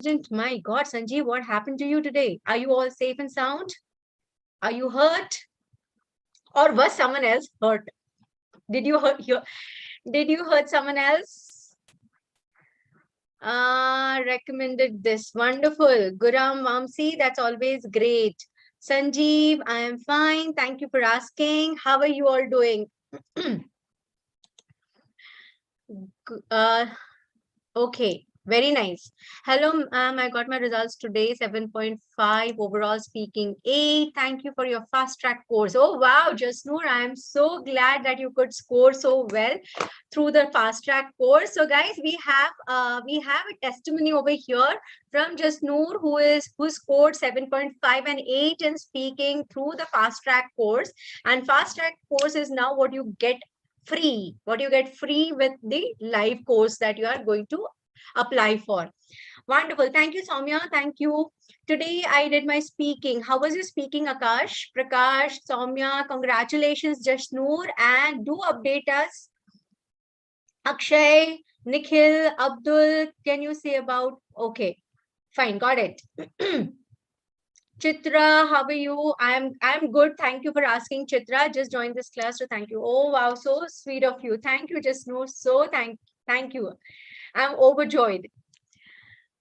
accident. My God, Sanjeev, what happened to you today? Are you all safe and sound? Are you hurt? Or was someone else hurt? Did you hurt someone else? Recommended this. Wonderful. Guram Vamsi, that's always great. Sanjeev, I am fine. Thank you for asking. How are you all doing? Okay, very nice. Hello, ma'am. I got my results today, 7.5 overall speaking A. Thank you for your fast track course. Oh, wow, Jasnoor, I am so glad that you could score so well through the fast track course. So guys, we have a testimony over here from Jasnoor who scored 7.5 and 8 in speaking through the fast track course. And fast track course is now what you get free, with the live course that you are going to apply for. Wonderful. Thank you, Soumya. Thank you. Today I did my speaking. How was your speaking, Akash? Prakash, Soumya, congratulations, Jasnoor, and do update us. Akshay, Nikhil, Abdul, can you say about? Okay, fine, got it. Chitra, how are you? I'm good. Thank you for asking, Chitra. Just joined this class, so thank you. Oh wow, so sweet of you. Thank you, Jasnoor. So thank you. I'm overjoyed.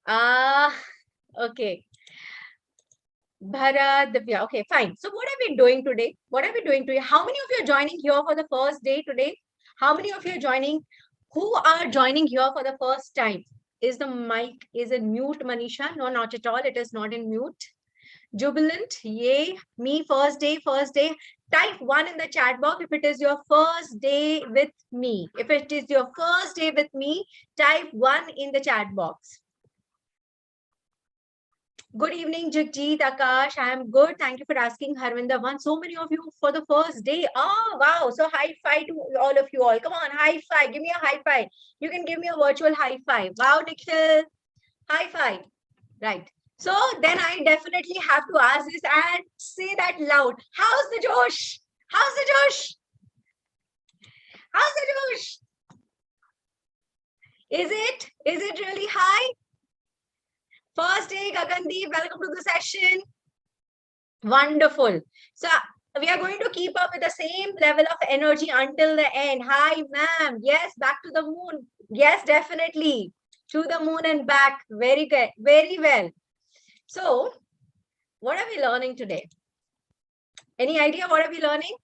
Okay. Bharat, Divya. Okay, fine. So what are we doing today? How many of you are joining here for the first day today? How many of you are joining? Who are joining here for the first time? Is the mic in mute, Manisha? No, not at all. It is not in mute. Jubilant, yay, me, first day. Type 1 in the chat box if it is your first day with me. If it is your first day with me, type 1 in the chat box. Good evening, Jagjit, Akash. I am good. Thank you for asking, Harvinder. So many of you for the first day. Oh, wow. So high five to all of you all. Come on, high five. Give me a high five. You can give me a virtual high five. Wow, Nikhil. High five. Right. So then I definitely have to ask this and say that loud. How's the Josh? How's the Josh? How's the Josh? Is it really high? First day, Gagandeep, welcome to the session. Wonderful. So we are going to keep up with the same level of energy until the end. Hi, ma'am. Yes, back to the moon. Yes, definitely. To the moon and back. Very good. Very well. So, what are we learning today? Any idea what are we learning?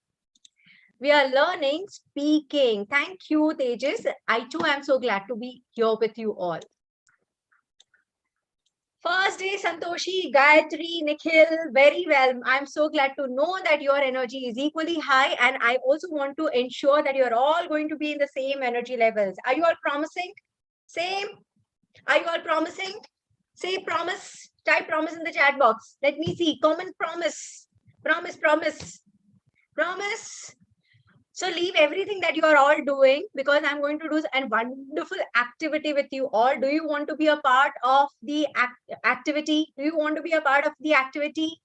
We are learning speaking. Thank you, Tejas. I too am so glad to be here with you all. First day, Santoshi, Gayatri, Nikhil, very well. I'm so glad to know that your energy is equally high, and I also want to ensure that you're all going to be in the same energy levels. Are you all promising? Same? Are you all promising? Say promise. Type promise in the chat box. Let me see. Common promise. Promise. So leave everything that you are all doing because I'm going to do a wonderful activity with you all. Do you want to be a part of the activity? Do you want to be a part of the activity?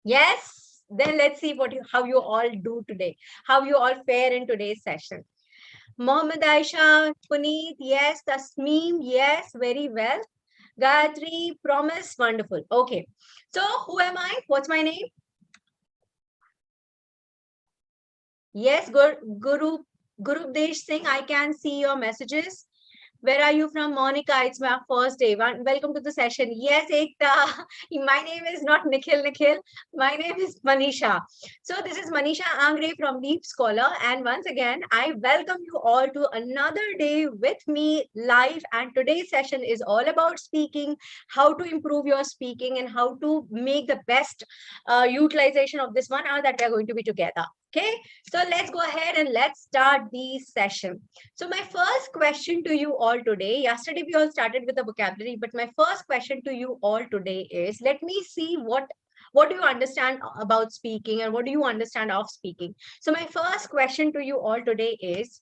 Yes? Then let's see how you all do today. How you all fare in today's session. Mohammed Aisha, Puneet, yes. Tasmeem, yes. Very well. Gayatri, promise, wonderful. Okay. So who am I? What's my name? Yes, Guru Desh Singh, I can see your messages. Where are you from, Monica? It's my first day. Welcome to the session. Yes, Ekta. My name is not Nikhil. My name is Manisha. So this is Manisha Angre from LeapScholar. And once again, I welcome you all to another day with me live. And today's session is all about speaking, how to improve your speaking and how to make the best utilization of this 1 hour that we are going to be together. Okay, so let's go ahead and let's start the session. So my first question to you all today, yesterday we all started with the vocabulary, but my first question to you all today is, let me see what do you understand about speaking and what do you understand of speaking. So my first question to you all today is,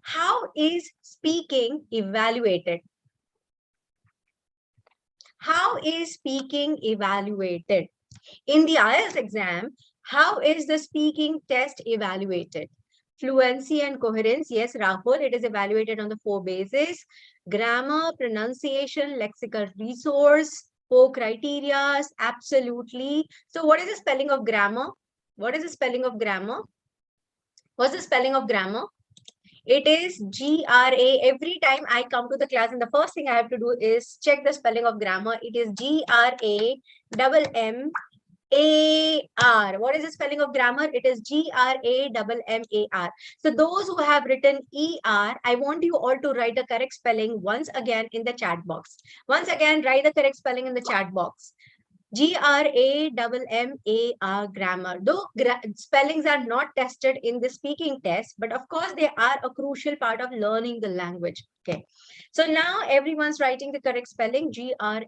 how is speaking evaluated? How is speaking evaluated? In the IELTS exam, how is the speaking test evaluated? Fluency and coherence, yes, Rahul, it is evaluated on the 4 bases. Grammar, pronunciation, lexical resource, 4 criteria, absolutely. So what is the spelling of grammar? What is the spelling of grammar? What's the spelling of grammar? It is GRA. Every time I come to the class, and the first thing I have to do is check the spelling of grammar. It is GRAMMAR. What is the spelling of grammar? It is GRAMMAR. So those who have written ER, I want you all to write the correct spelling once again in the chat box. Once again, write the correct spelling in the chat box. GRAMMAR, grammar. Though spellings are not tested in the speaking test, but of course they are a crucial part of learning the language. Okay. So now everyone's writing the correct spelling, GRAMMAR.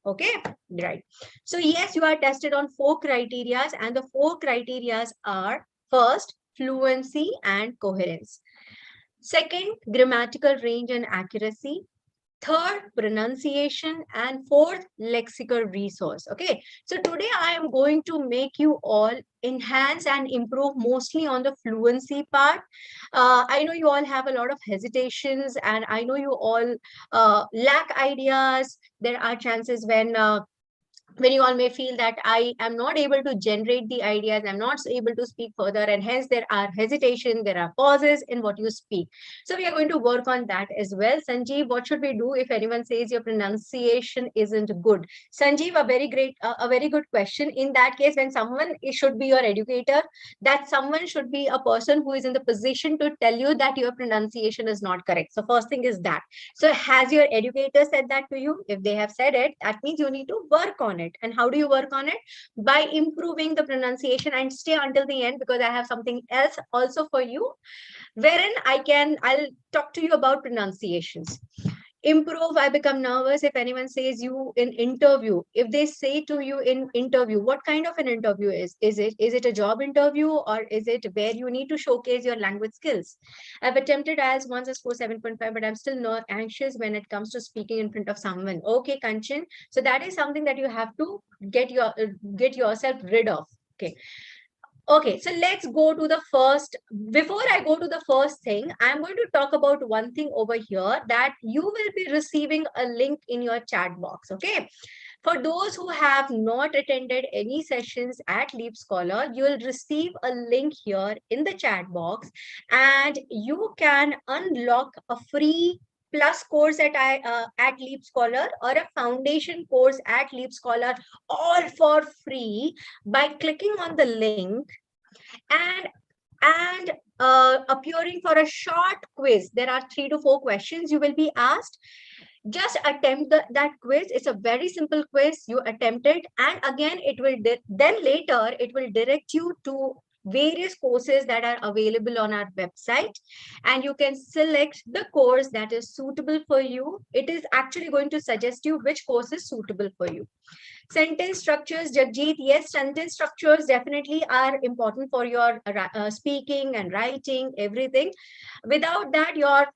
Okay, right. So yes, you are tested on 4 criteria, and the 4 criteria are: first, fluency and coherence; second, grammatical range and accuracy; third, pronunciation; and fourth, lexical resource. Okay, so today I am going to make you all enhance and improve mostly on the fluency part. I know you all have a lot of hesitations, and I know you all lack ideas. There are chances when you all may feel that I am not able to generate the ideas, I'm not able to speak further, and hence there are hesitation, there are pauses in what you speak. So we are going to work on that as well. Sanjeev, what should we do if anyone says your pronunciation isn't good? Sanjeev, a very good question. In that case, when someone should be your educator, that someone should be a person who is in the position to tell you that your pronunciation is not correct. So first thing is that. So has your educator said that to you? If they have said it, that means you need to work on it. And how do you work on it? By improving the pronunciation. And stay until the end, because I have something else also for you, wherein I'll talk to you about pronunciations. Improve. I become nervous if anyone says you in interview. If they say to you in interview, what kind of an interview is it a job interview, or is it where you need to showcase your language skills? I've attempted IELTS once, I scored 7.5, but I'm still not anxious when it comes to speaking in front of someone. Okay, Kanchan, so that is something that you have to get yourself rid of. Okay. Okay, so let's go to the first. Before I go to the first thing, I'm going to talk about one thing over here, that you will be receiving a link in your chat box. Okay, for those who have not attended any sessions at LeapScholar, you will receive a link here in the chat box, and you can unlock a free plus course at LeapScholar, or a foundation course at LeapScholar, all for free, by clicking on the link and appearing for a short quiz. There are 3 to 4 questions you will be asked. Just attempt that quiz. It's a very simple quiz. You attempt it, and again it will then later it will direct you to various courses that are available on our website, and you can select the course that is suitable for you. It is actually going to suggest you which course is suitable for you. Sentence structures, Jagjit. Yes, sentence structures definitely are important for your speaking and writing, everything. Without that, your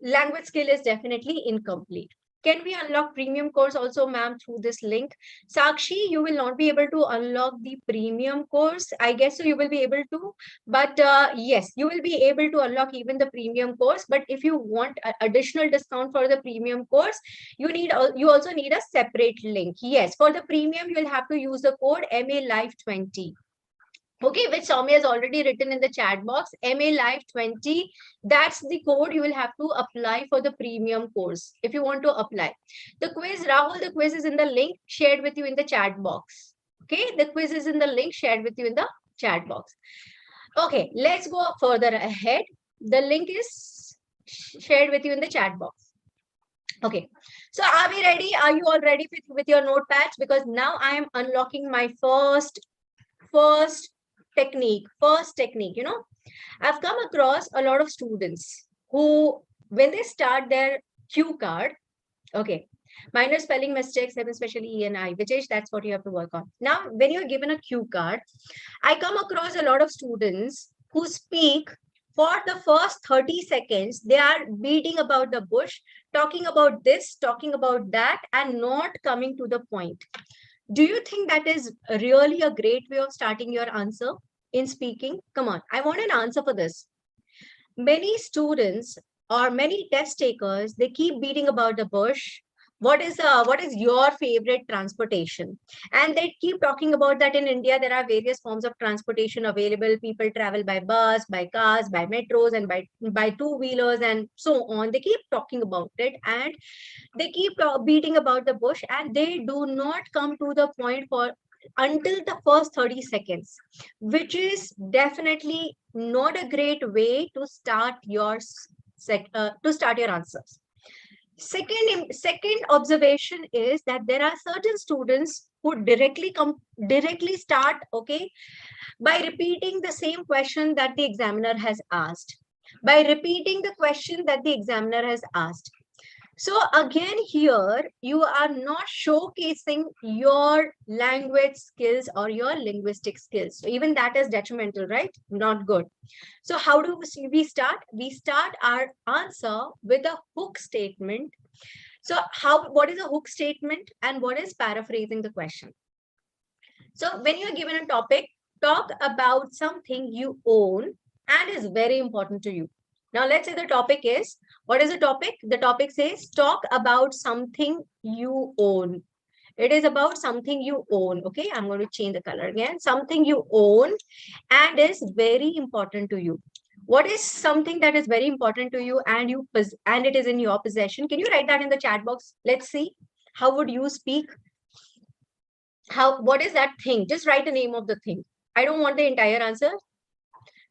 language skill is definitely incomplete. Can we unlock premium course also, ma'am, through this link? Sakshi, you will not be able to unlock the premium course. I guess so you will be able to, but yes, you will be able to unlock even the premium course. But if you want additional discount for the premium course, you also need a separate link. Yes, for the premium, you will have to use the code MALive20. Okay, which Soumya has already written in the chat box, MALive20. That's the code you will have to apply for the premium course if you want to apply. The quiz, Rahul, the quiz is in the link shared with you in the chat box. Okay, the quiz is in the link shared with you in the chat box. Okay, let's go further ahead. The link is shared with you in the chat box. Okay, so are we ready? Are you all ready with your notepads? Because now I am unlocking my first technique. I've come across a lot of students who, when they start their cue card, okay, minor spelling mistakes, especially E and I, which is that's what you have to work on. Now, when you're given a cue card, I come across a lot of students who speak for the first 30 seconds. They are beating about the bush, talking about this, talking about that, and not coming to the point. Do you think that is really a great way of starting your answer in speaking? Come on, I want an answer for this. Many students or many test takers, they keep beating about the bush. What is your favorite transportation? And they keep talking about that in India there are various forms of transportation available. People travel by bus, by cars, by metros, and by two-wheelers, and so on. They keep talking about it, and they keep beating about the bush, and they do not come to the point for until the first 30 seconds, which is definitely not a great way to start your answers. Second observation is that there are certain students who directly start, okay, by repeating the same question that the examiner has asked, by repeating the question that the examiner has asked. So again, here you are not showcasing your language skills or your linguistic skills. So even that is detrimental, right? Not good. So how do we start? We start our answer with a hook statement. So what is a hook statement and what is paraphrasing the question? So when you are given a topic, talk about something you own and is very important to you. Now, let's say the topic is, what is the topic? The topic says, talk about something you own. It is about something you own. Okay, I'm going to change the color again. Something you own and is very important to you. What is something that is very important to you and it is in your possession? Can you write that in the chat box? Let's see. How would you speak? What is that thing? Just write the name of the thing. I don't want the entire answer.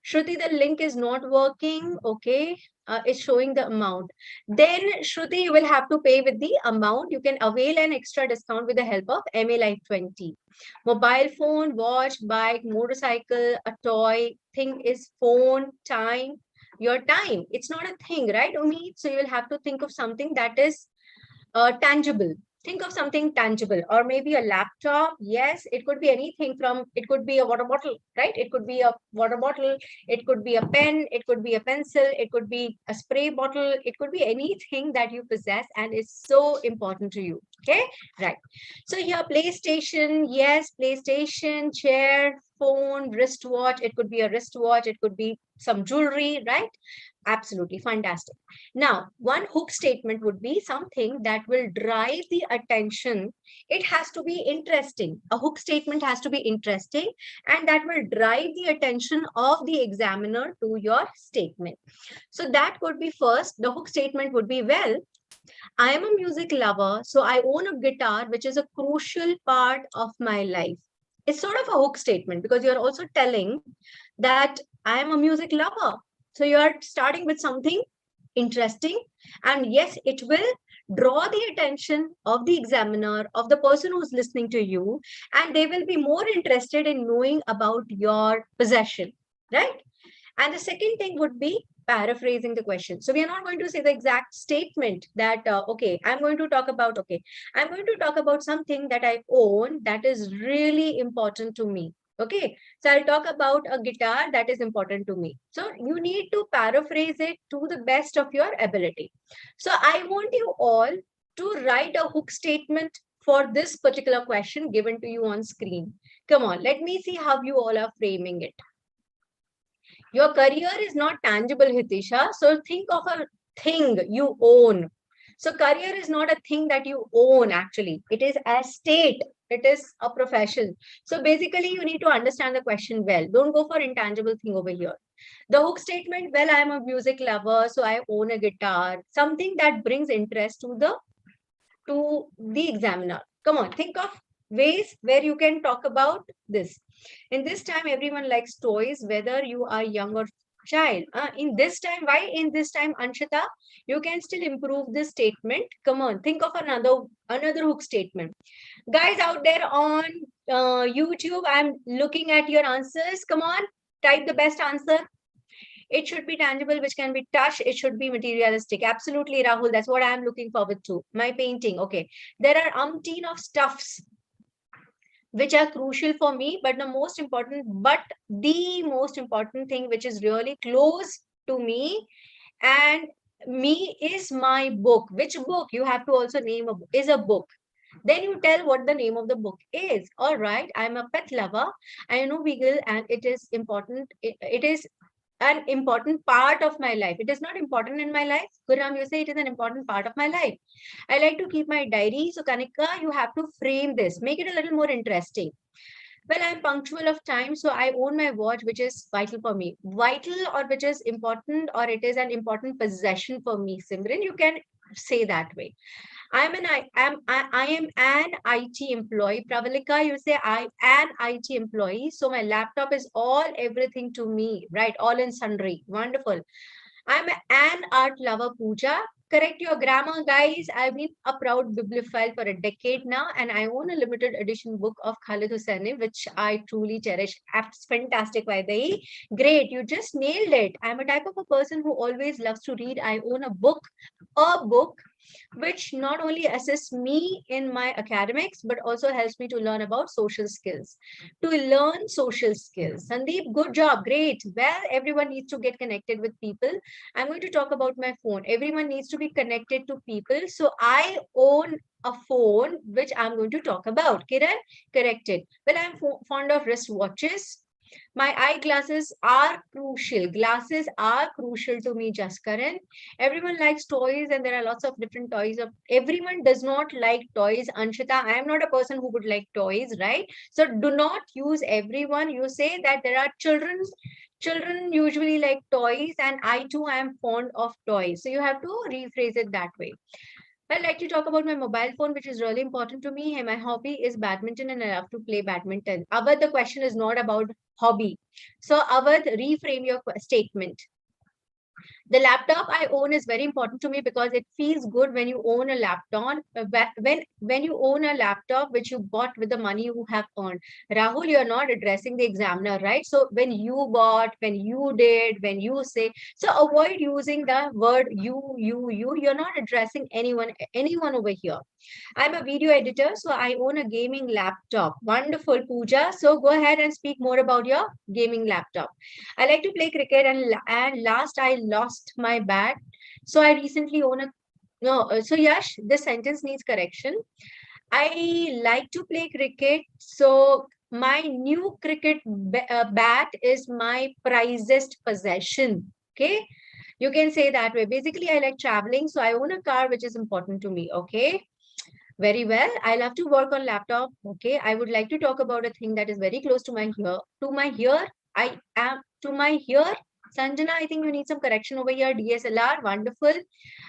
Shruti, the link is not working. Okay. It's showing the amount. Then Shruti, you will have to pay with the amount. You can avail an extra discount with the help of MA Life 20. Mobile phone, watch, bike, motorcycle, a toy. Thing is phone, time, your time. It's not a thing, right, Umi? So you will have to think of something that is tangible. Think of something tangible, or maybe a laptop. Yes, it could be anything from, it could be a water bottle, right? It could be a water bottle, it could be a pen, it could be a pencil, it could be a spray bottle, it could be anything that you possess and is so important to you. Okay, right. So here, PlayStation, yes, PlayStation, chair, phone, wristwatch, it could be a wristwatch, it could be some jewelry, right? Absolutely fantastic. Now, one hook statement would be something that will drive the attention. It has to be interesting. A hook statement has to be interesting, and that will drive the attention of the examiner to your statement. So that could be first. The hook statement would be, well, I am a music lover, so I own a guitar, which is a crucial part of my life. It's sort of a hook statement because you're also telling that I am a music lover. So you are starting with something interesting, and yes, it will draw the attention of the examiner, of the person who's listening to you, and they will be more interested in knowing about your possession, right? And the second thing would be paraphrasing the question. So we are not going to say the exact statement that, okay, I'm going to talk about something that I own that is really important to me. Okay, so I'll talk about a guitar that is important to me. So you need to paraphrase it to the best of your ability. So I want you all to write a hook statement for this particular question given to you on screen. Come on, let me see how you all are framing it. Your career is not tangible, Hitisha. So think of a thing you own. So career is not a thing that you own, actually. It is a state. It is a profession. So basically, you need to understand the question well. Don't go for intangible thing over here. The hook statement, well, I'm a music lover, so I own a guitar. Something that brings interest to the examiner. Come on, think of ways where you can talk about this. In this time, everyone likes toys, whether you are young or child. In this time, why in this time, Anshita? You can still improve this statement. Come on, think of another hook statement. Guys out there on YouTube, I'm looking at your answers. Come on, type the best answer. It should be tangible, which can be touched. It should be materialistic. Absolutely, Rahul. That's what I'm looking forward to. My painting. Okay. There are umpteen of stuffs which are crucial for me, but the most important thing which is really close to me and me is my book. Which book? You have to also name is a book. Then you tell what the name of the book is. All right, I'm a pet lover. I know Beagle, and it is important. It is an important part of my life. It is not important in my life. Gurram, you say it is an important part of my life. I like to keep my diary. So Kanika, you have to frame this, make it a little more interesting. Well, I'm punctual of time, so I own my watch, which is vital for me. Vital, or which is important, or it is an important possession for me, Simran. You can say that way. I am an IT employee. Pravalika, you say I am an IT employee. So my laptop is all everything to me, right? All in sundry. Wonderful. I'm an art lover, Pooja. Correct your grammar, guys. I've been a proud bibliophile for a decade now, and I own a limited edition book of Khalid Hosseini, which I truly cherish. It's fantastic, by the way. Great, you just nailed it. I'm a type of a person who always loves to read. I own a book which not only assists me in my academics, but also helps me to learn about social skills. To learn social skills. Sandeep, good job. Great. Well, everyone needs to get connected with people. I'm going to talk about my phone. Everyone needs to be connected to people. So I own a phone, which I'm going to talk about. Kiran, corrected. Well, I'm fond of wristwatches. My eyeglasses are crucial. Glasses are crucial to me, Jaskaran. Everyone likes toys, and there are lots of different toys. Everyone does not like toys. Anshita, I am not a person who would like toys, right? So do not use everyone. You say that there are children usually like toys, and I too am fond of toys. So you have to rephrase it that way. I'd like to talk about my mobile phone, which is really important to me. Hey, my hobby is badminton, and I love to play badminton. Avadh, the question is not about hobby. So, Avadh, reframe your statement. The laptop I own is very important to me because it feels good when you own a laptop. When you own a laptop which you bought with the money you have earned. Rahul, you're not addressing the examiner, right? So when you bought, when you did, when you say, so avoid using the word you. You're not addressing anyone over here. I'm a video editor, so I own a gaming laptop. Wonderful, Pooja. So go ahead and speak more about your gaming laptop. I like to play cricket, and last I lost my bat. So I recently own a no. So Yash, this sentence needs correction. I like to play cricket, so my new cricket bat is my prized possession. Okay, you can say that way. Basically, I like traveling, so I own a car, which is important to me. Okay. Very well. I love to work on laptop. Okay. I would like to talk about a thing that is very close to my ear. To my ear, I am to my ear. Sanjana, I think you need some correction over here. DSLR, wonderful.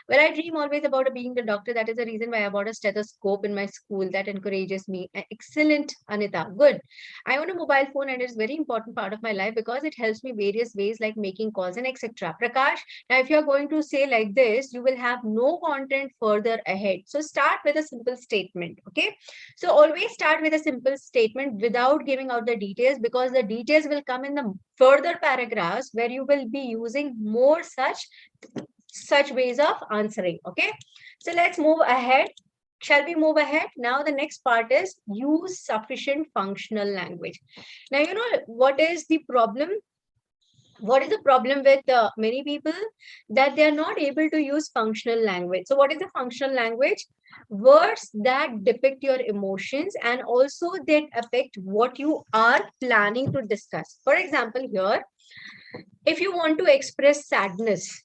Well, I dream always about being the doctor. That is the reason why I bought a stethoscope in my school. That encourages me. Excellent, Anita. Good. I own a mobile phone, and it's a very important part of my life because it helps me various ways like making calls and etc. Prakash, now if you're going to say like this, you will have no content further ahead. So start with a simple statement. Okay. So always start with a simple statement without giving out the details, because the details will come in the further paragraphs where you will be using more such ways of answering. Okay. So let's move ahead. Shall we move ahead? Now the next part is use sufficient functional language. Now, you know what is the problem? What is the problem with many people? That they are not able to use functional language. So what is the functional language? Words that depict your emotions and also that affect what you are planning to discuss. For example, here, if you want to express sadness,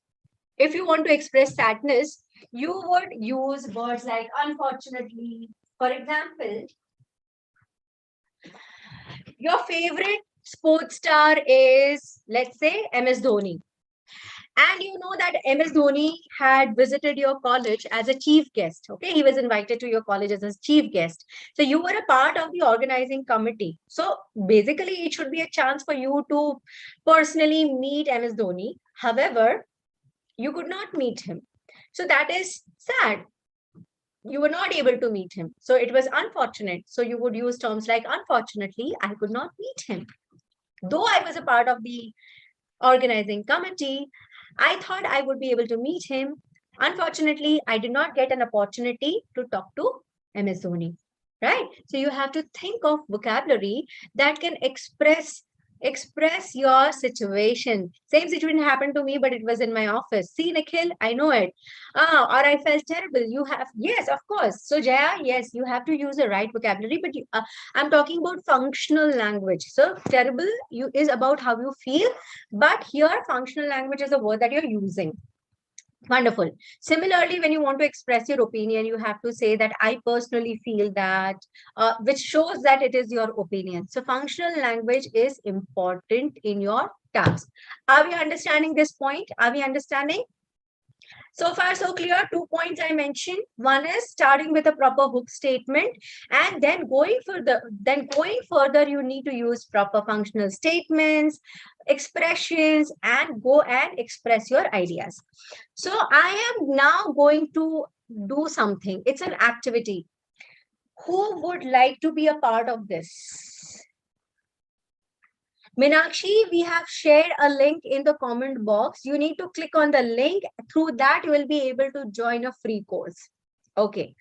you would use words like unfortunately. For example, your favorite sports star is, let's say, MS Dhoni. And you know that MS Dhoni had visited your college as a chief guest. Okay, he was invited to your college as a chief guest. So you were a part of the organizing committee. So basically, it should be a chance for you to personally meet MS Dhoni. However, you could not meet him. So that is sad. You were not able to meet him. So it was unfortunate. So you would use terms like, unfortunately, I could not meet him. Though I was a part of the organizing committee, I thought I would be able to meet him. Unfortunately, I did not get an opportunity to talk to MS Dhoni. Right? So you have to think of vocabulary that can express Express your situation. Same situation happened to me, but it was in my office. See, Nikhil, I know it. Or I felt terrible. You have, yes, of course. So, Jaya, yes, you have to use the right vocabulary, but I'm talking about functional language. So, terrible is about how you feel, but here, functional language is a word that you're using. Wonderful. Similarly, when you want to express your opinion, you have to say that I personally feel that, which shows that it is your opinion. So functional language is important in your task. Are we understanding this point? Are we understanding? So far, so clear. 2 points I mentioned. One is starting with a proper hook statement, and then going further. Then going further, you need to use proper functional statements, expressions, and go and express your ideas. So I am now going to do something. It's an activity. Who would like to be a part of this? Minakshi, we have shared a link in the comment box. You need to click on the link. Through that, you will be able to join a free course. Okay,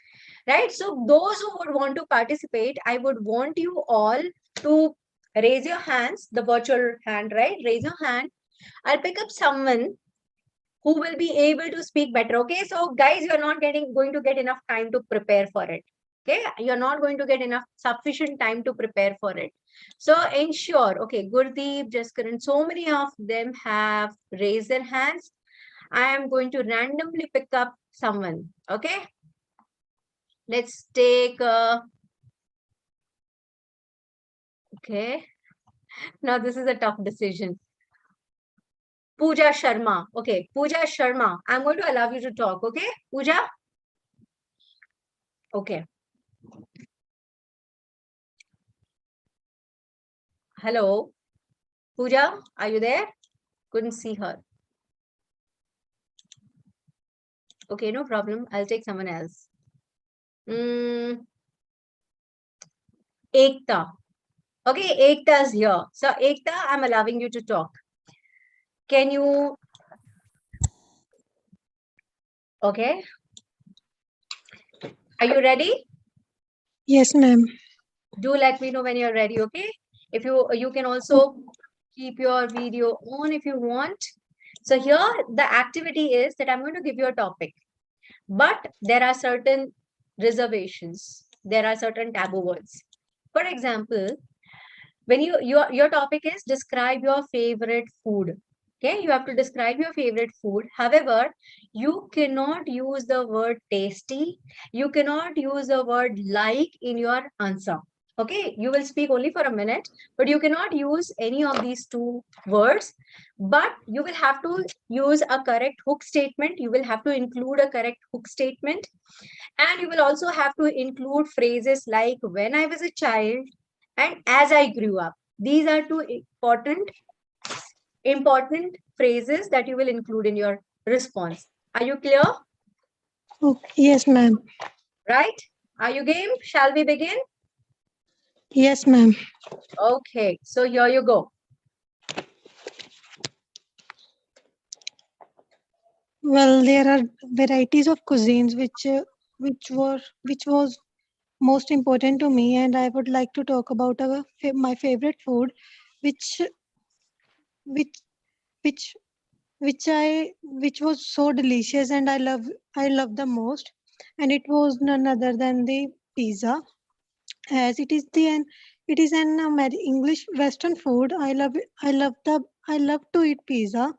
right? So those who would want to participate, I would want you all to raise your hands, the virtual hand, right? Raise your hand. I'll pick up someone who will be able to speak better. Okay, so guys, you're not going to get enough time to prepare for it. Okay, you're not going to get enough sufficient time to prepare for it. So ensure, okay, Gurdeep, Jaskaran, so many of them have raised their hands. I am going to randomly pick up someone. Okay, let's take okay, now this is a tough decision. Pooja Sharma. Okay, Pooja Sharma, I'm going to allow you to talk. Okay, Pooja. Okay. Hello, Pooja, are you there? Couldn't see her. Okay, no problem. I'll take someone else. Ekta. Okay, Ekta's here. So Ekta, I'm allowing you to talk. Can you? Okay. Are you ready? Yes, ma'am. Do let me know when you're ready, okay? If you can also keep your video on if you want. So here the activity is that I'm going to give you a topic, but there are certain reservations. There are certain taboo words. For example, when your topic is describe your favorite food. Okay, you have to describe your favorite food. However, you cannot use the word tasty. You cannot use the word like in your answer. Okay, you will speak only for a minute, but you cannot use any of these two words. But you will have to use a correct hook statement. You will have to include a correct hook statement. And you will also have to include phrases like when I was a child and as I grew up. These are two important phrases that you will include in your response. Are you clear? Okay. Yes, ma'am. Right? Are you game? Shall we begin? Yes, ma'am. Okay, so here you go. Well, there are varieties of cuisines which was most important to me, and I would like to talk about my favorite food, which which which which was so delicious, and I love the most, and it was none other than the pizza, as it is an English Western food. I love to eat pizza.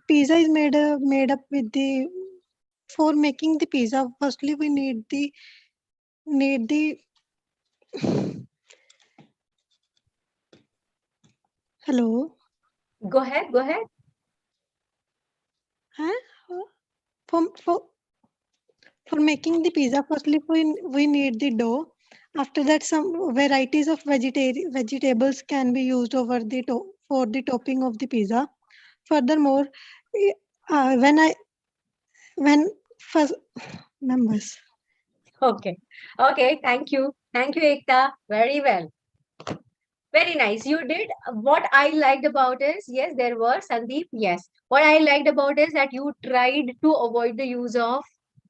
Pizza is made up with the for making the pizza. Firstly, we need the hello. Go ahead, go ahead. Huh? For for for making the pizza, firstly we need the dough. After that, some varieties of vegetables can be used for the topping of the pizza. Furthermore, eh, when I when first members. Okay. Okay, thank you. Thank you, Ekta. Very well. Very nice. You did. What I liked about is, yes, there were Sandeep. Yes. What I liked about is that you tried to avoid the use of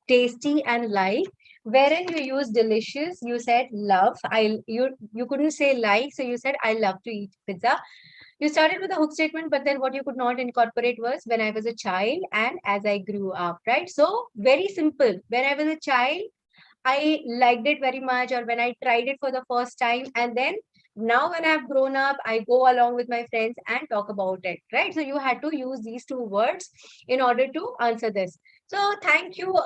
tasty and like, Wherein you use delicious, you said love. You couldn't say like, so you said I love to eat pizza. You started with a hook statement, but then what you could not incorporate was when I was a child and as I grew up, right? So very simple. When I was a child, I liked it very much, or when I tried it for the first time, and then now when I've grown up, I go along with my friends and talk about it, right? So you had to use these two words in order to answer this. So thank you.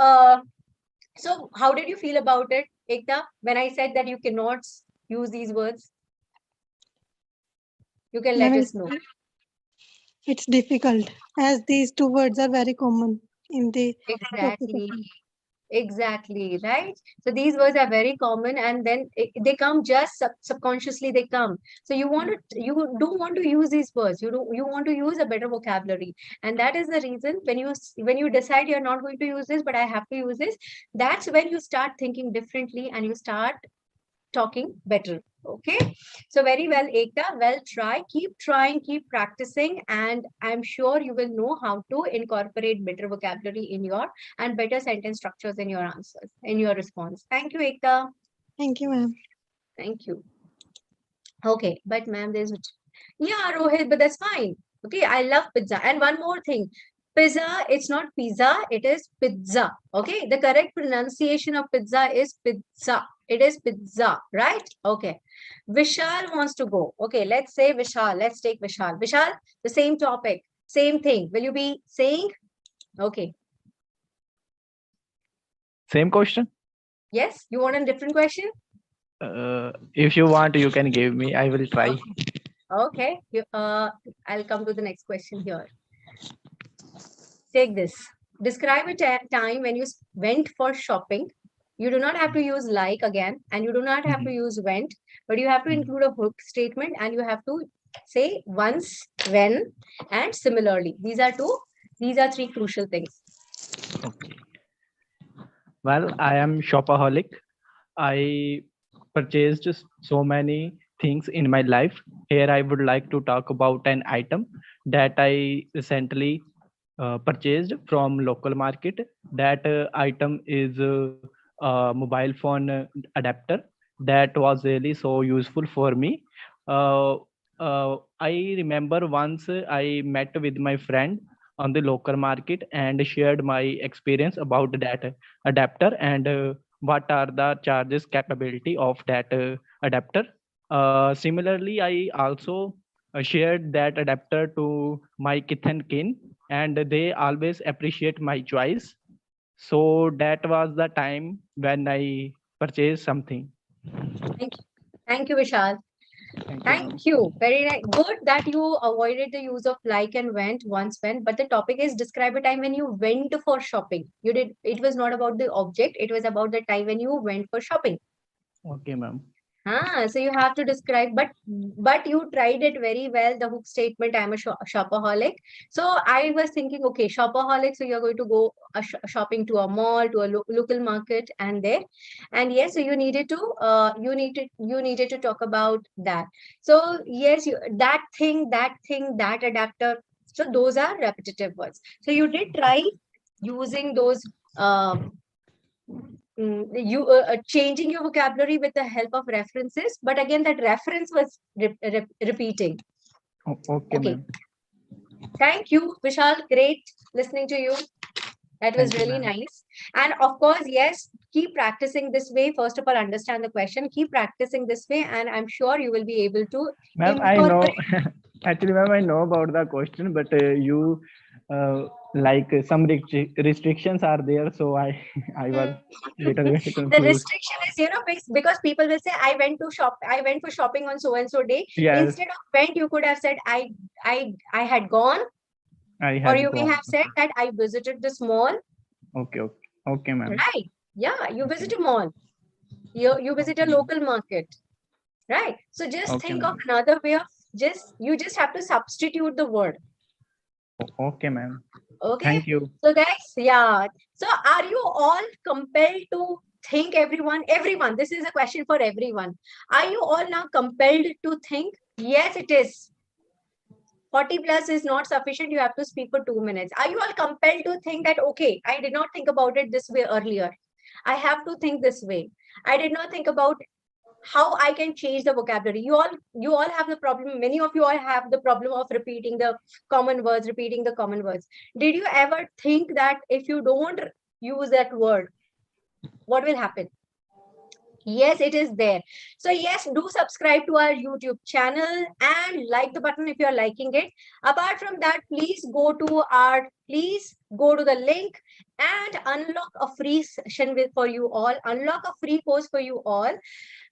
So how did you feel about it, Ekta, when I said that you cannot use these words? You can let Ma'am, us know. it's difficult as these two words are very common in the topic of Exactly. Exactly, right? So these words are very common, and then they come just subconsciously. They come. So you do want to use these words. You want to use a better vocabulary, and that is the reason when you decide you're not going to use this, but I have to use this. That's when you start thinking differently, and you start talking better. Okay. So very well, Ekta. Well, keep trying, keep practicing, and I'm sure you will know how to incorporate better vocabulary in your and better sentence structures in your answers, in your response. Thank you, Ekta. Thank you, ma'am. Thank you. Okay, but ma'am, yeah, Rohit, but that's fine. Okay, I love pizza. And one more thing, pizza, it's not pizza, it is pizza. Okay, the correct pronunciation of pizza is pizza. It is pizza, right? Okay. Vishal wants to go. Okay, let's say Vishal. Let's take Vishal. Vishal, the same topic, same thing. Will you be saying? Okay. Same question? Yes, you want a different question? If you want, you can give me. I will try. Okay. I'll come to the next question here. Take this. Describe a time when you went for shopping. You do not have to use like again, and you do not have to use went, but you have to include a hook statement, and you have to say once, when, and similarly. These are three crucial things. Okay. Well, I am shopaholic. I purchased so many things in my life. Here I would like to talk about an item that I recently purchased from local market. That item is a mobile phone adapter that was really so useful for me. Uh, I remember once I met with my friend on the local market and shared my experience about that adapter and what are the charges capability of that adapter. Similarly, I also shared that adapter to my kith and kin, and they always appreciate my choice. So that was the time when I purchased something. Thank you. Thank you, Vishal. Thank you, ma'am. Thank you. Very nice. Good that you avoided the use of like and went once when, but the topic is describe a time when you went for shopping. You did, it was not about the object, it was about the time when you went for shopping. Okay, ma'am. So you have to describe, but you tried it very well. The hook statement, I'm a shopaholic. So I was thinking, okay, shopaholic. So you're going to go shopping to a mall, to a local market, and there, and yes, so you needed to talk about that. So yes, that adapter. So those are repetitive words. So you did try using those. You changing your vocabulary with the help of references, but again that reference was repeating. Okay, Okay, ma'am. thank you, Vishal. Great listening to you. That was Thank you, really ma'am. nice. And of course, yes, keep practicing this way. First of all, understand the question, keep practicing this way, and I'm sure you will be able to Ma'am, I know. incorporate. Actually, ma'am, I know about the question, but you like some restrictions are there, so I I was little bit The confused. restriction is, because people will say, I went for shopping on so and so day. Yes, Instead of went, you could have said, I had gone. I Or had you may gone. have said that I visited this mall, Okay, okay, okay, ma'am. right? Yeah, you Okay, visit a mall. You visit okay, a ma'am. local market, right? So just Okay, think of ma'am. another way of you just have to substitute the word. Okay, ma'am. Okay. Thank you. So guys, yeah. So are you all compelled to think everyone, this is a question for everyone. Are you all now compelled to think? Yes, it is. 40 plus is not sufficient. You have to speak for 2 minutes. Are you all compelled to think that, okay, I did not think about it this way earlier? I have to think this way. I did not think about how I can change the vocabulary. You all have the problem. Many of you all have the problem of repeating the common words, repeating the common words. Did you ever think that if you don't use that word, what will happen? Yes, it is there. So yes, do subscribe to our YouTube channel and like the button if you are liking it. Apart from that, please go to the link and unlock a free session for you all, unlock a free course for you all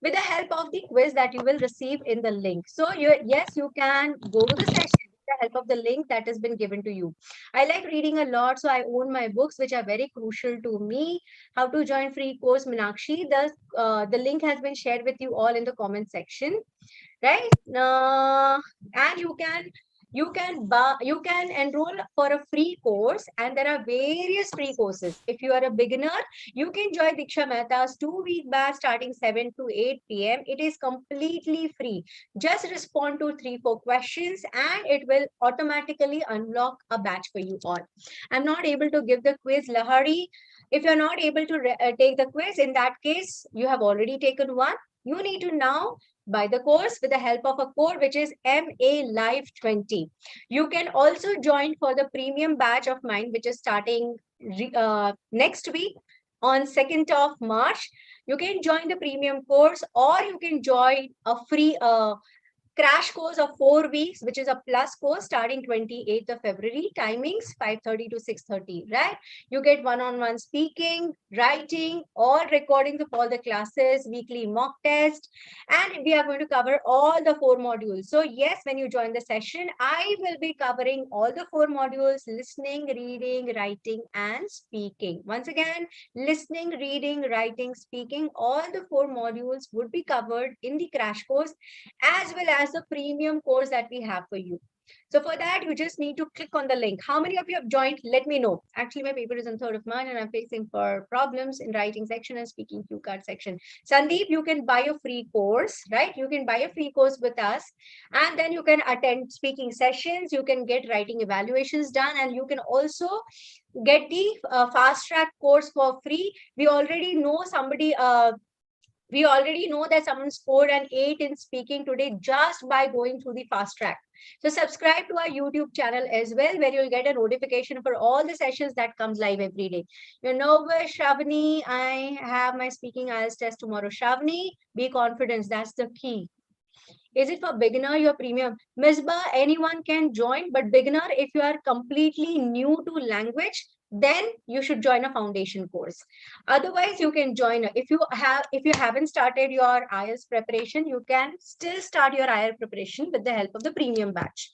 with the help of the quiz that you will receive in the link. So yes, you can go to the session with the help of the link that has been given to you. I like reading a lot, so I own my books, which are very crucial to me. How to join free course, Minakshi? The link has been shared with you all in the comment section, right? And you can enroll for a free course, and there are various free courses. If you are a beginner, you can join Diksha Mehta's 2-week batch starting 7 to 8 p.m. It is completely free. Just respond to 3-4 questions and it will automatically unlock a batch for you all. I'm not able to give the quiz, Lahari. If you're not able to take the quiz, in that case, you have already taken one. You need to now buy the course with the help of a code, which is MA Live 20. You can also join for the premium batch of mine, which is starting next week on 2nd of March. You can join the premium course, or you can join a free crash course of 4 weeks, which is a plus course starting 28th of February, timings 5:30 to 6:30, right? You get one-on-one speaking, writing, or recordings of all the classes, weekly mock test, and we are going to cover all the 4 modules. So yes, when you join the session, I will be covering all the 4 modules: listening, reading, writing, and speaking. Once again, listening, reading, writing, speaking, all the 4 modules would be covered in the crash course, as well as the premium course that we have for you. So for that, you just need to click on the link. How many of you have joined? Let me know. Actually, my paper is on 3rd of March and I'm facing for problems in writing section and speaking cue card section. Sandeep, you can buy a free course, right? You can buy a free course with us, and then you can attend speaking sessions. You can get writing evaluations done, and you can also get the fast track course for free. We already know that someone scored an 8 in speaking today just by going through the fast track. So subscribe to our YouTube channel as well, where you'll get a notification for all the sessions that comes live every day. You know where, Shravani, I have my speaking IELTS test tomorrow. Shravani, be confident. That's the key. Is it for beginner, your premium? Misbah, anyone can join, but beginner, if you are completely new to language, then you should join a foundation course. Otherwise, you can join. If you haven't started your IELTS preparation, you can still start your IELTS preparation with the help of the premium batch.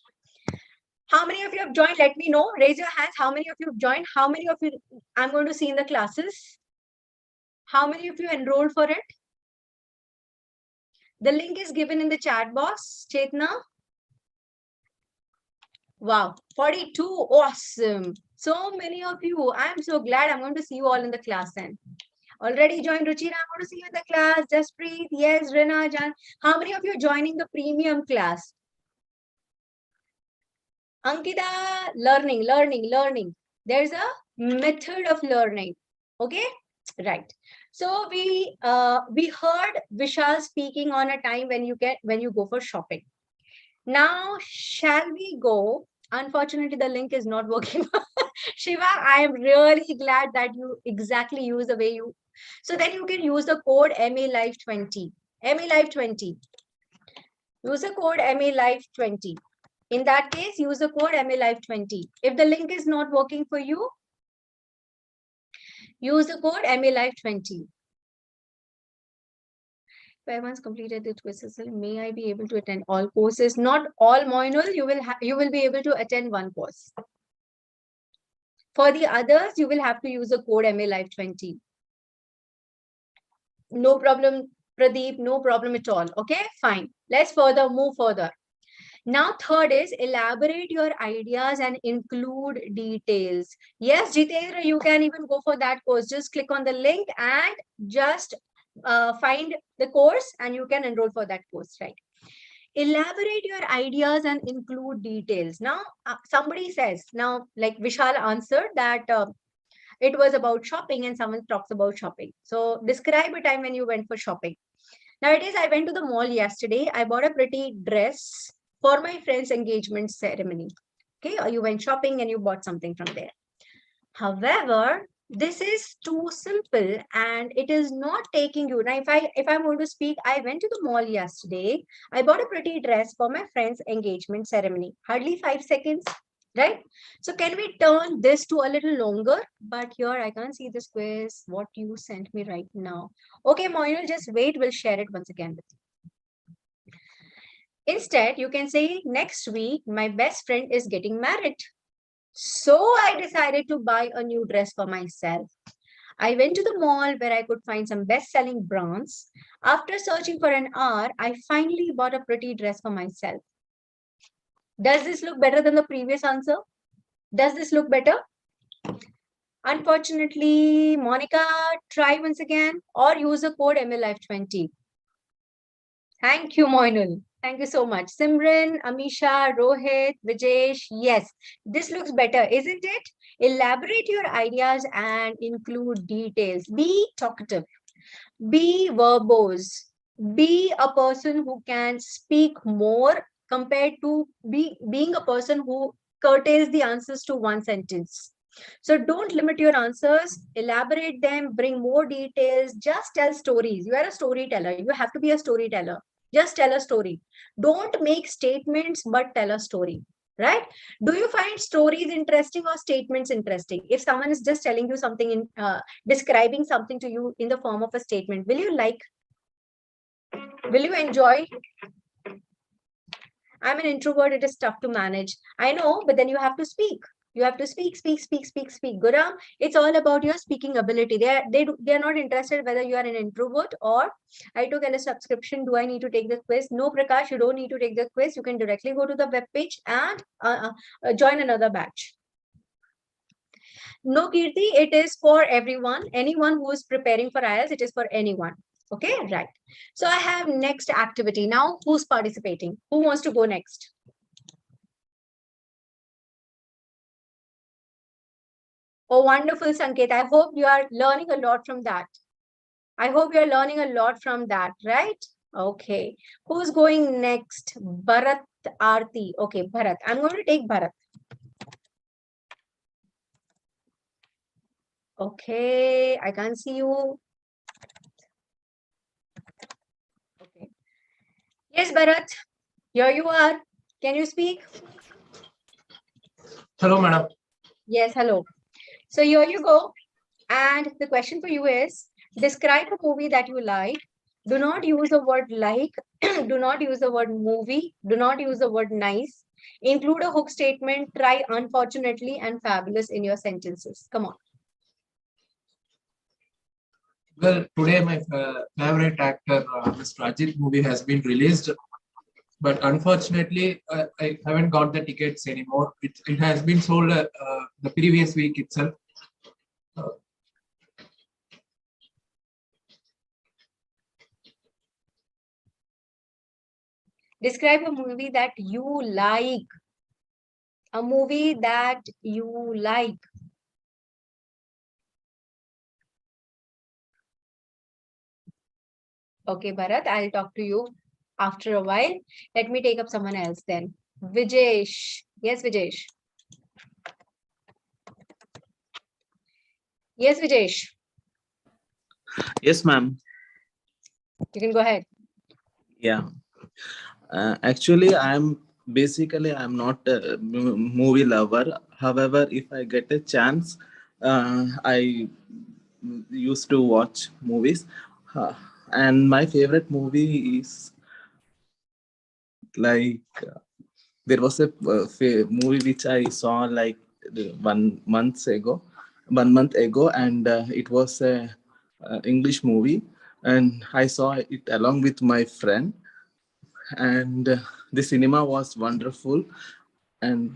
How many of you have joined? Let me know. Raise your hands. How many of you have joined? How many of you I'm going to see in the classes? How many of you enrolled for it? The link is given in the chat box, Chetna. Wow, 42, awesome. So many of you. I'm so glad. I'm going to see you all in the class then. Already joined Ruchira, I'm going to see you in the class. Jaspreet, yes, Rina, Jan. How many of you are joining the premium class? Ankita, learning. There's a method of learning. Okay, right. So we heard Vishal speaking on a time when you go for shopping. Now, shall we go? Unfortunately, the link is not working. Shiva, I am really glad that you exactly use the way you. So then you can use the code MALive20. MALive20. Use the code MALive20. In that case, use the code MALive20. If the link is not working for you, use the code MALive20. If I once completed the quizzes, may I be able to attend all courses? Not all, Moinul. You will be able to attend one course. For the others, you will have to use the code MALive20. No problem, Pradeep. No problem at all. Okay, fine. Let's move further. Now, third is elaborate your ideas and include details. Yes, Jitendra, you can even go for that course. Just click on the link and just find the course and you can enroll for that course, right? Elaborate your ideas and include details. Now, somebody says, now, like Vishal answered that It was about shopping and someone talks about shopping. So describe a time when you went for shopping. Now it is, I went to the mall yesterday. I bought a pretty dress for my friend's engagement ceremony. Okay, or you went shopping and you bought something from there. However, this is too simple and it is not taking you. Now, if I'm going to speak, I went to the mall yesterday. I bought a pretty dress for my friend's engagement ceremony. Hardly 5 seconds, right? So can we turn this to a little longer? But here I can't see this quiz, what you sent me right now. Okay, Moinul, just wait. We'll share it once again with you. Instead, you can say, next week, my best friend is getting married. So I decided to buy a new dress for myself. I went to the mall where I could find some best-selling brands. After searching for an hour, I finally bought a pretty dress for myself. Does this look better than the previous answer? Does this look better? Unfortunately, Monica, try once again or use the code MLLife20. Thank you, Moinul. Thank you so much. Simran, Amisha, Rohit, Vijesh. Yes, this looks better, isn't it? Elaborate your ideas and include details. Be talkative. Be verbose. Be a person who can speak more compared to being a person who curtails the answers to one sentence. So don't limit your answers, elaborate them, bring more details, just tell stories. You are a storyteller. You have to be a storyteller. Just tell a story. Don't make statements, but tell a story, right? Do you find stories interesting or statements interesting? If someone is just telling you something in describing something to you in the form of a statement, will you like? Will you enjoy? I'm an introvert. It is tough to manage. I know, but then you have to speak. You have to speak. Guram, it's all about your speaking ability. They are not interested whether you are an introvert or I took a subscription. Do I need to take the quiz? No, Prakash, you don't need to take the quiz. You can directly go to the web page and join another batch. No, Kirti, it is for everyone. Anyone who is preparing for IELTS, it is for anyone. Okay, right. So I have next activity. Now, who's participating? Who wants to go next? Oh, wonderful, Sanket. I hope you are learning a lot from that. I hope you are learning a lot from that, right? Okay. Who's going next? Bharat Aarti. Okay, Bharat. I'm going to take Bharat. Okay, I can't see you. Okay. Yes, Bharat. Here you are. Can you speak? Hello, madam. Yes, hello. So here you go. And the question for you is, describe a movie that you like. Do not use the word like. Do not use the word movie. Do not use the word nice. Include a hook statement. Try unfortunately and fabulous in your sentences. Come on. Well, today my favorite actor, Mr. Ajit movie has been released, but unfortunately, I haven't got the tickets anymore. It has been sold the previous week itself. Describe a movie that you like. A movie that you like. Okay, Bharat, I'll talk to you after a while. Let me take up someone else then. Vijesh. Yes, Vijesh. Yes, Vijesh. Yes, ma'am. You can go ahead. Yeah. Actually, I'm not a movie lover. However, if I get a chance, I used to watch movies. And my favorite movie is like there was a movie which I saw like 1 month ago, and it was a English movie, and I saw it along with my friend, and the cinema was wonderful, and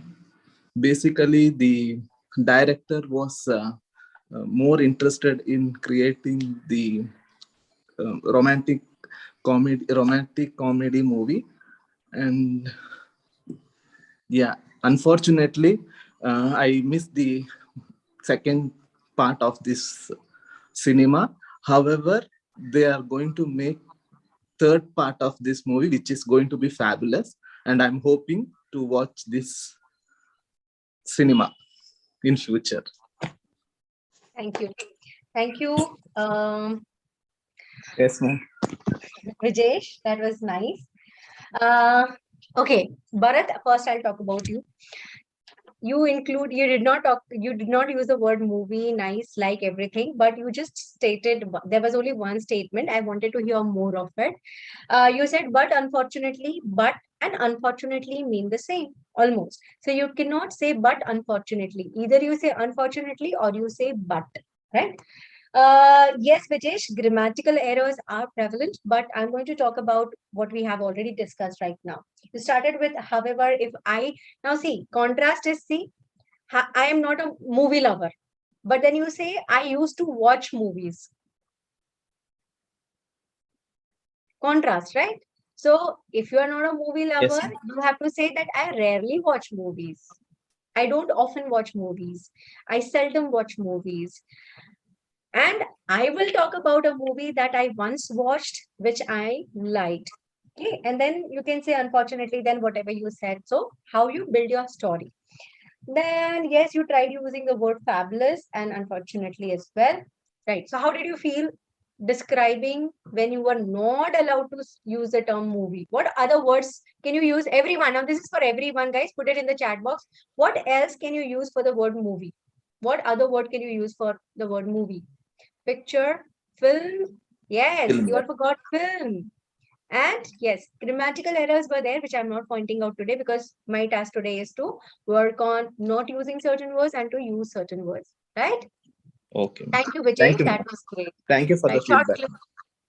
basically the director was more interested in creating the romantic comedy movie. And yeah, unfortunately, I missed the second part of this cinema. However, they are going to make third part of this movie, which is going to be fabulous. And I'm hoping to watch this cinema in future. Thank you. Thank you, Yes, ma'am. Vijesh. That was nice. Okay, Bharat, first I'll talk about you. You did not use the word movie, nice, like everything, but you just stated there was only one statement. I wanted to hear more of it. You said, but and unfortunately mean the same, almost. So you cannot say but unfortunately. Either you say unfortunately or you say but, right? Yes, Vijesh, grammatical errors are prevalent, but I'm going to talk about what we have already discussed right now. You started with, however, now see, contrast is, I am not a movie lover, but then you say, I used to watch movies. Contrast, right? So if you are not a movie lover, Yes. you have to say that I rarely watch movies. I don't often watch movies. I seldom watch movies. And I will talk about a movie that I once watched, which I liked. Okay. And then you can say, unfortunately, then whatever you said. So how you build your story. Then, yes, you tried using the word fabulous and unfortunately as well. Right. So how did you feel describing when you were not allowed to use the term movie? What other words can you use? Everyone. Now, this is for everyone, guys. Put it in the chat box. What else can you use for the word movie? What other word can you use for the word movie? Picture, film. Yes, Film. you all forgot film. And yes, grammatical errors were there, which I'm not pointing out today because my task today is to work on not using certain words and to use certain words. Right? Okay. Thank you, Thank Vijay. you, That ma'am. was great. Thank you for the Right. Short feedback. clip.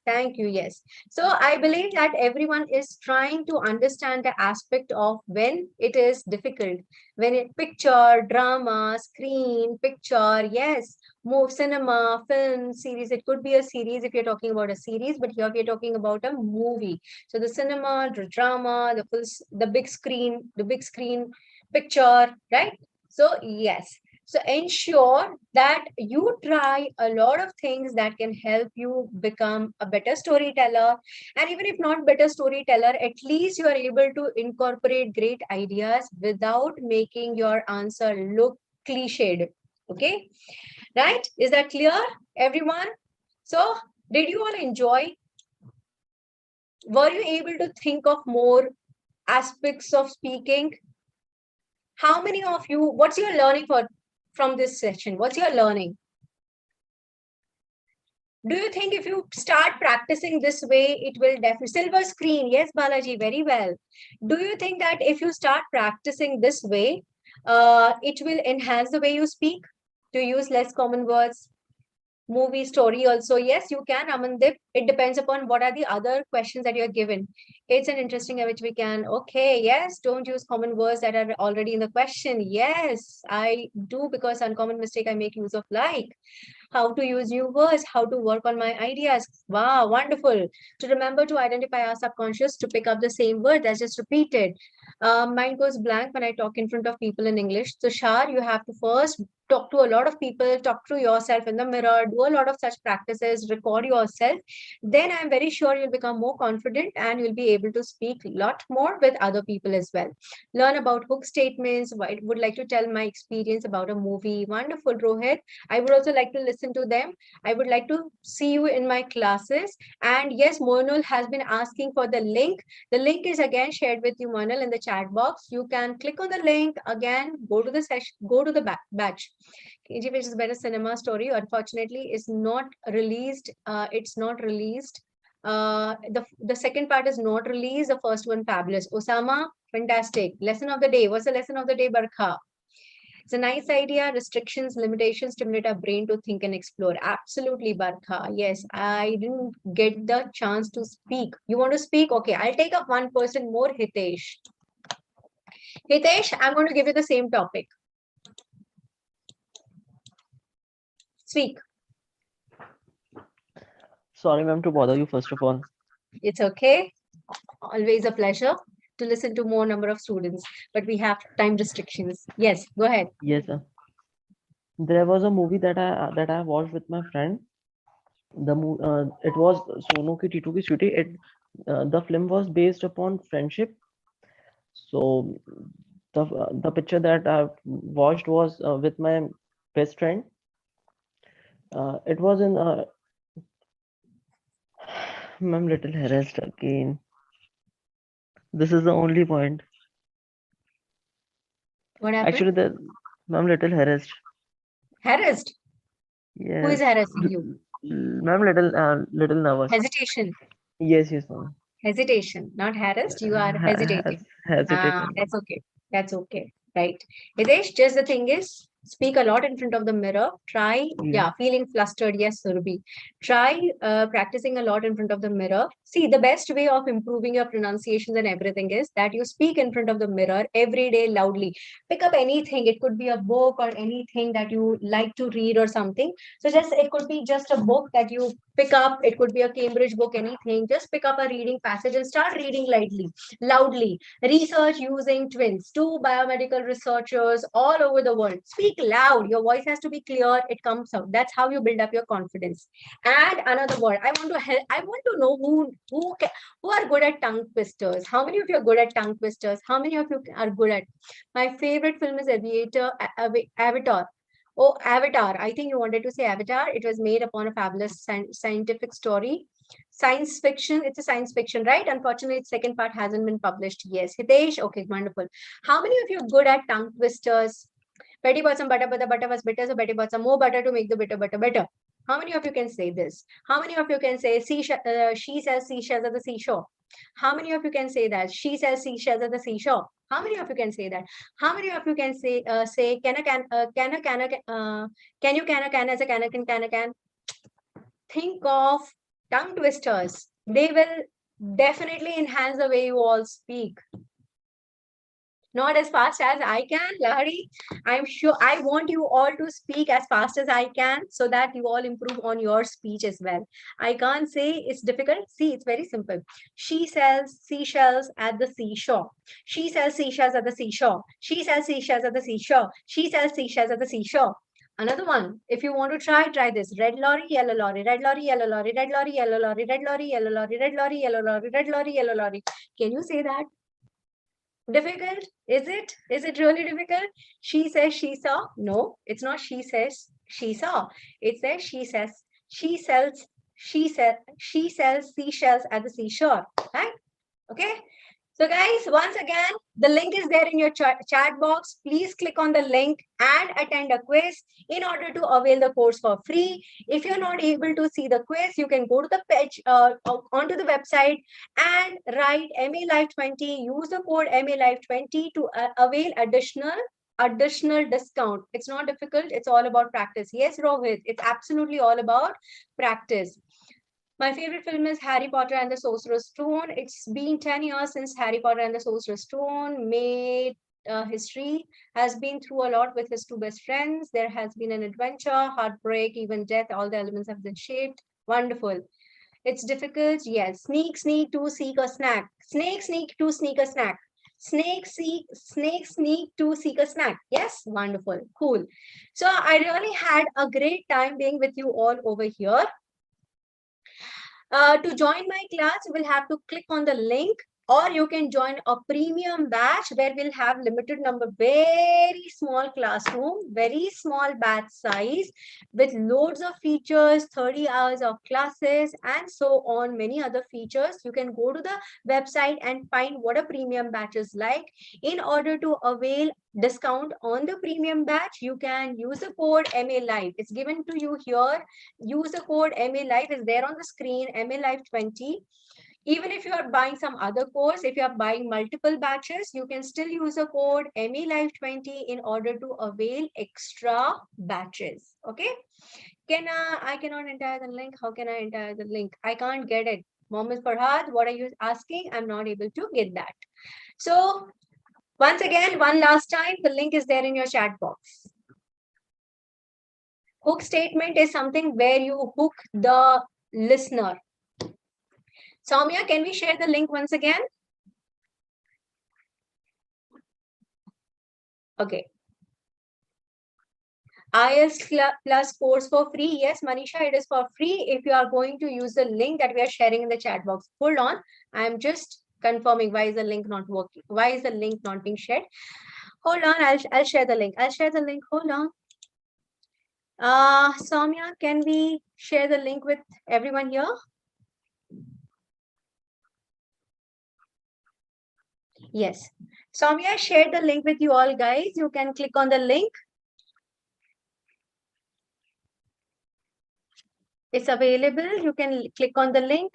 Thank you. Yes. So I believe that everyone is trying to understand the aspect of when it is difficult, when it picture, drama, screen, picture, yes, move, cinema, film, series. It could be a series if you're talking about a series, but here we're talking about a movie. So the cinema, the drama, the big screen picture, right? So yes. So ensure that you try a lot of things that can help you become a better storyteller. And even if not better storyteller, at least you are able to incorporate great ideas without making your answer look cliched. Okay, right? Is that clear, everyone? So did you all enjoy? Were you able to think of more aspects of speaking? How many of you, what's your learning from this session? What's your learning? Do you think if you start practicing this way, it will definitely silver screen? Yes, Balaji, very well. Do you think that if you start practicing this way, it will enhance the way you speak, to use less common words? Movie story also, yes, you can, Amandip. It depends upon what are the other questions that you're given. It's an interesting which we can, okay, yes, don't use common words that are already in the question. Yes, I do, because uncommon mistake I make use of, like how to use new words, how to work on my ideas. Wow, wonderful. To remember to identify our subconscious, to pick up the same word that's just repeated. Mind goes blank when I talk in front of people in English. So Shar, you have to first talk to a lot of people, talk to yourself in the mirror, do a lot of such practices, record yourself. Then I'm very sure you'll become more confident and you'll be able to speak a lot more with other people as well. Learn about hook statements. I would like to tell my experience about a movie. Wonderful, Rohit. I would also like to listen to them. I would like to see you in my classes. And yes, Monal has been asking for the link. The link is again shared with you, Monal, in the chat box. You can click on the link again, go to the session, go to the batch. KG, which is better cinema story, unfortunately, is not released. It's not released. The second part is not released. The first one, fabulous. Osama, fantastic. Lesson of the day. What's the lesson of the day, Barkha? It's a nice idea. Restrictions, limitations stimulate our brain to think and explore. Absolutely, Barkha. Yes, I didn't get the chance to speak. You want to speak? Okay, I'll take up one person more, Hitesh. Hitesh, I'm going to give you the same topic. Speak. Sorry, ma'am, to bother you first of all. It's okay. Always a pleasure to listen to more number of students, but we have time restrictions. Yes, go ahead. Yes, sir. There was a movie that I watched with my friend. It was Sono Ki Titu Ki Sweetie. The film was based upon friendship. So the picture that I watched was with my best friend. It was in I'm little harassed again. This is the only point. What happened? Actually, I'm little harassed. Harassed? Yes. Who is harassing you? I'm little nervous. Hesitation. Yes, ma'am. Hesitation, not harassed. You are hesitating. Hesitating. That's okay. That's okay. Right. Hitesh, just the thing is, speak a lot in front of the mirror. Try, feeling flustered. Yes, Surabhi. Try practicing a lot in front of the mirror. See, the best way of improving your pronunciations and everything is that you speak in front of the mirror every day loudly. Pick up anything. It could be a book or anything that you like to read or something. So it could be just a book that you pick up. It could be a Cambridge book, anything. Just pick up a reading passage and start reading loudly. Research using twins, two biomedical researchers all over the world. Speak loud. Your voice has to be clear. It comes out. That's how you build up your confidence. And another word. I want to know who are good at tongue twisters. How many of you are good at tongue twisters? How many of you are good at? My favorite film is Avatar. Oh, Avatar. I think you wanted to say Avatar. It was made upon a fabulous scientific story. Science fiction. It's a science fiction, right? Unfortunately, its second part hasn't been published. Yes. Hitesh. Okay, wonderful. How many of you are good at tongue twisters? Betty bought some butter, but the butter was bitter, so Betty bought some more butter to make the bitter butter better. How many of you can say this? How many of you can say she sells seashells at the seashore? How many of you can say that? She sells seashells at the seashore. How many of you can say that? How many of you can say can you can as a can? Think of tongue twisters. They will definitely enhance the way you all speak. Not as fast as I can, Lahari. I'm sure I want you all to speak as fast as I can so that you all improve on your speech as well. I can't say it's difficult. See, it's very simple. She sells seashells at the seashore. She sells seashells at the seashore. She sells seashells at the seashore. She sells seashells at the seashore. Another one, if you want to try this. Red lorry, yellow lorry, red lorry, yellow lorry, red lorry, yellow lorry, red lorry, yellow lorry, red lorry, yellow lorry, red lorry, yellow lorry. Can you say that? Difficult? Is it? Is it really difficult? She says she saw. No, it's not she says she saw. It says she says she sells seashells at the seashore. Right? Okay. So guys, once again, the link is there in your chat box. Please click on the link and attend a quiz in order to avail the course for free. If you're not able to see the quiz, you can go to the page, onto the website and write MALive20. Use the code MALive20 to avail additional discount. It's not difficult. It's all about practice. Yes, Rohit, it's absolutely all about practice. My favorite film is Harry Potter and the Sorcerer's Stone. It's been 10 years since Harry Potter and the Sorcerer's Stone made history, has been through a lot with his two best friends. There has been an adventure, heartbreak, even death. All the elements have been shaped. Wonderful. It's difficult. Yes. Sneak to seek a snack. Sneak to sneak a snack. Sneak to seek a snack. Yes. Wonderful. Cool. So I really had a great time being with you all over here. To join my class, you will have to click on the link, or you can join a premium batch where we'll have limited number, very small classroom, very small batch size with loads of features, 30 hours of classes, and so on, many other features. You can go to the website and find what a premium batch is like. In order to avail discount on the premium batch, you can use the code MALive. It's given to you here. Use the code MALive. Is there on the screen, MALive20. Even if you are buying some other course, if you are buying multiple batches, you can still use the code MALive20 in order to avail extra batches. Okay. I cannot enter the link. How can I enter the link? I can't get it. Mohammed Farhad, what are you asking? I'm not able to get that. So once again, one last time, the link is there in your chat box. Hook statement is something where you hook the listener. Soumya, can we share the link once again? Okay. IELTS Plus course for free. Yes, Manisha, it is for free if you are going to use the link that we are sharing in the chat box. Hold on. I'm just confirming why is the link not working. Why is the link not being shared? Hold on. I'll share the link. I'll share the link. Hold on. Soumya, can we share the link with everyone here? Yes. Soumya shared the link with you all, guys. You can click on the link. It's available. You can click on the link.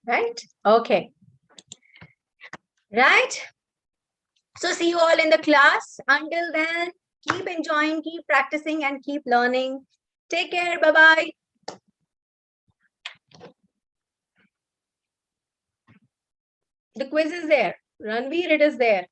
Right? Okay. Right? So see you all in the class. Until then, keep enjoying, keep practicing, and keep learning. Take care. Bye-bye. The quiz is there. Ranveer, it is there.